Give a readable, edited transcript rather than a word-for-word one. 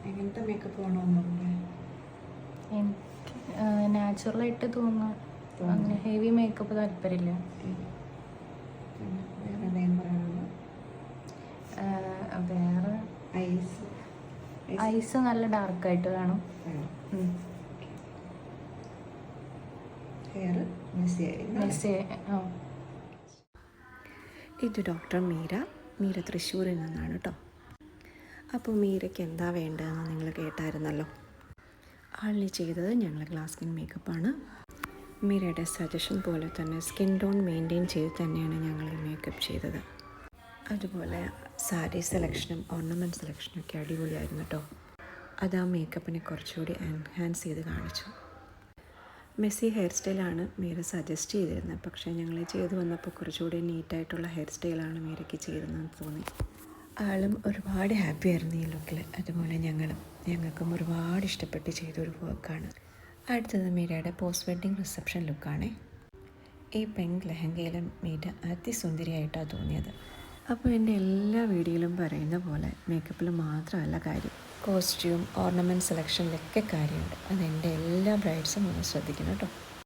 എങ്ങനത്തെ മേക്കപ്പ് വേണമെന്നുണ്ടേ? എനിക്ക് നാച്ചുറലായിട്ട് തോന്നുന്നു. അങ്ങനെ ഹെവി മേക്കപ്പ് താല്പര്യമില്ല. വേറെ എന്തെങ്കിലും പറയാനുണ്ടോ? വേറെ ഐസ് ഐസ് നല്ല ഡാർക്കായിട്ട് വേണം. Hair Messi Messi. ഇത് ഡോക്ടർ മീര തൃശ്ശൂരിൽ നിന്നാണ് കേട്ടോ. അപ്പോൾ മീരയ്ക്ക് എന്താ വേണ്ടതെന്ന് നിങ്ങൾ കേട്ടായിരുന്നല്ലോ. ആളിൽ ചെയ്തത് ഞങ്ങൾ ഗ്ലാസ് സ്കിൻ മേക്കപ്പാണ്. മീരയുടെ സജഷൻ പോലെ തന്നെ സ്കിൻ ടോൺ മെയിൻറ്റെയിൻ ചെയ്ത് തന്നെയാണ് ഞങ്ങൾ ഈ മേക്കപ്പ് ചെയ്തത്. അതുപോലെ സാരി സെലക്ഷനും ഓർണമെൻറ്റ് സെലക്ഷനും ഒക്കെ അടിപൊളിയായിരുന്നു കേട്ടോ. അത് ആ മേക്കപ്പിനെ കുറച്ചുകൂടി എൻഹാൻസ് ചെയ്ത് കാണിച്ചു. മെസ്സി ഹെയർ സ്റ്റൈലാണ് മീര സജസ്റ്റ് ചെയ്തിരുന്നത്. പക്ഷേ ഞങ്ങൾ ചെയ്ത് വന്നപ്പോൾ കുറച്ചുകൂടി നീറ്റായിട്ടുള്ള ഹെയർ സ്റ്റൈലാണ് മീരയ്ക്ക് ചെയ്തതെന്ന് തോന്നി. ആളും ഒരുപാട് ഹാപ്പി ആയിരുന്നു ഈ ലുക്കിൽ. അതുപോലെ ഞങ്ങൾക്കും ഒരുപാട് ഇഷ്ടപ്പെട്ട് ചെയ്തൊരു വർക്കാണ്. അടുത്തത് മീരയുടെ പോസ്റ്റ് വെഡ്ഡിങ് റിസപ്ഷൻ ലുക്കാണേ. ഈ പിങ്ക് ലെഹങ്കയിലും മീര അതിസുന്ദരിയായിട്ടാണ് തോന്നിയത്. അപ്പോൾ എൻ്റെ എല്ലാ വീഡിയോയിലും പറയുന്ന പോലെ മേക്കപ്പിൽ മാത്രമല്ല കാര്യം, കോസ്റ്റ്യൂം ഓർണമെൻറ്റ് സെലക്ഷനിലൊക്കെ കാര്യമുണ്ട്. അതെൻ്റെ എല്ലാ ബ്രൈഡ്സും ഒന്ന് ശ്രദ്ധിക്കണം കേട്ടോ.